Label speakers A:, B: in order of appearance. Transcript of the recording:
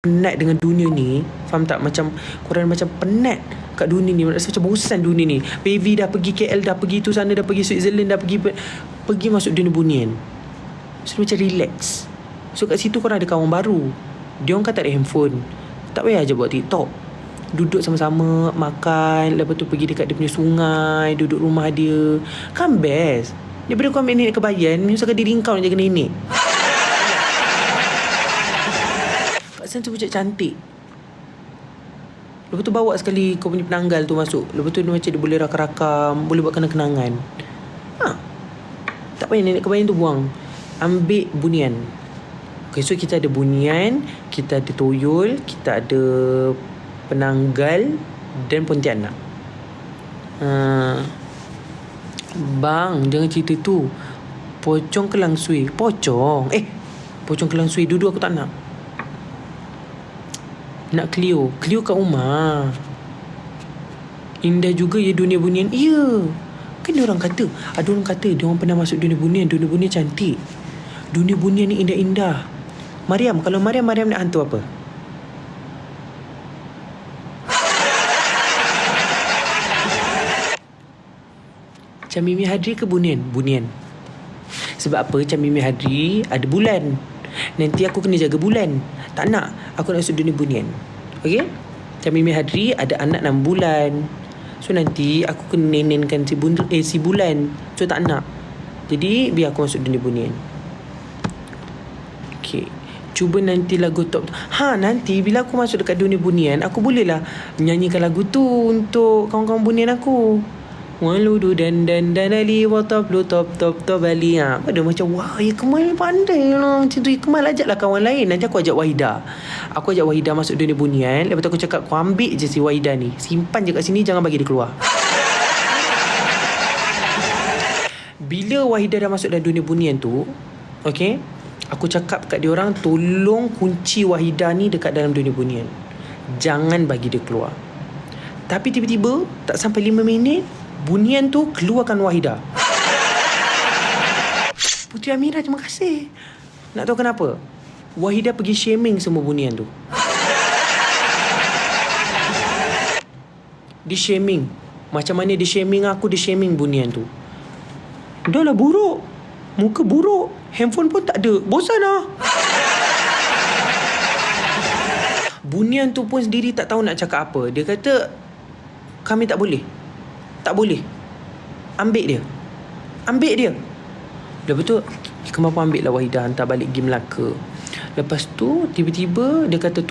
A: penat dengan dunia ni. Faham tak? Macam korang macam penat kat dunia ni. Rasa macam bosan dunia ni. Baby dah pergi KL, dah pergi tu sana, dah pergi Switzerland, dah pergi masuk dunia bunian. So macam relax. So kat situ korang ada kawan baru. Dia orang kan tak ada handphone, tak payah je buat TikTok. Duduk sama-sama makan, lepas tu pergi dekat dia punya sungai, duduk rumah dia. Kan best daripada kau ambil nenek kebayan, misalkan diri kau nak jaga nenek. Paksa tu macam cantik. Lepas tu bawa sekali kau punya penanggal tu masuk. Lepas tu dia macam dia boleh rakam-rakam, boleh buat kenang-kenangan. Tak payah nenek kebayan tu buang. Ambil bunian. Okay, so kita ada bunian, kita ada toyol, kita ada penanggal dan pontianak. Bang, jangan cerita tu. Pocong ke langsui? Pocong ke langsui dulu aku tak nak. Nak Cleo kat rumah. Indah juga ya dunia bunian. Ya, kan ada orang kata dia orang pernah masuk dunia bunian. Dunia bunian cantik. Dunia bunian ni indah-indah. Mariam, kalau Mariam nak hantu apa? Macam Mimi Hadri ke bunian? Bunian. Sebab apa? Macam Mimi Hadri ada bulan. Nanti aku kena jaga bulan. Tak nak. Aku nak masuk dunia bunian. Okay? Macam Mimi Hadri ada anak 6 bulan. So nanti aku kena nenenkan si bulan. So tak nak. Jadi biar aku masuk dunia bunian. Okay. Cuba nanti lagu top. Nanti bila aku masuk dekat dunia bunian, aku bolehlah nyanyikan lagu tu untuk kawan-kawan bunian aku. Waludu dan ali wa tablu top ali. Pada macam wah, ya Kemal pandai lah macam tu. Ya Kemal ajaklah kawan lain. Nanti aku ajak Wahida. Aku ajak Wahida masuk dunia bunian. Lepas tu aku cakap, kau ambil je si Wahida ni, simpan je kat sini, jangan bagi dia keluar. Bila Wahida dah masuk dalam dunia bunian tu, okay, aku cakap kat dia orang, tolong kunci Wahida ni dekat dalam dunia bunian. Jangan bagi dia keluar. Tapi tiba-tiba tak sampai 5 minit, bunian tu keluarkan Wahida. Puteri Amira, terima kasih. Nak tahu kenapa? Wahida pergi shaming semua bunian tu. Dia shaming. Macam mana dia shaming aku, dia shaming bunian tu. Dah lah buruk. Muka buruk. Handphone pun tak ada. Bosan lah. Bunian tu pun sendiri tak tahu nak cakap apa. Dia kata, kami tak boleh. Tak boleh. Ambil dia. Lepas tu kenapa ambil lah Wahida, hantar balik pergi Melaka. Lepas tu tiba-tiba dia kata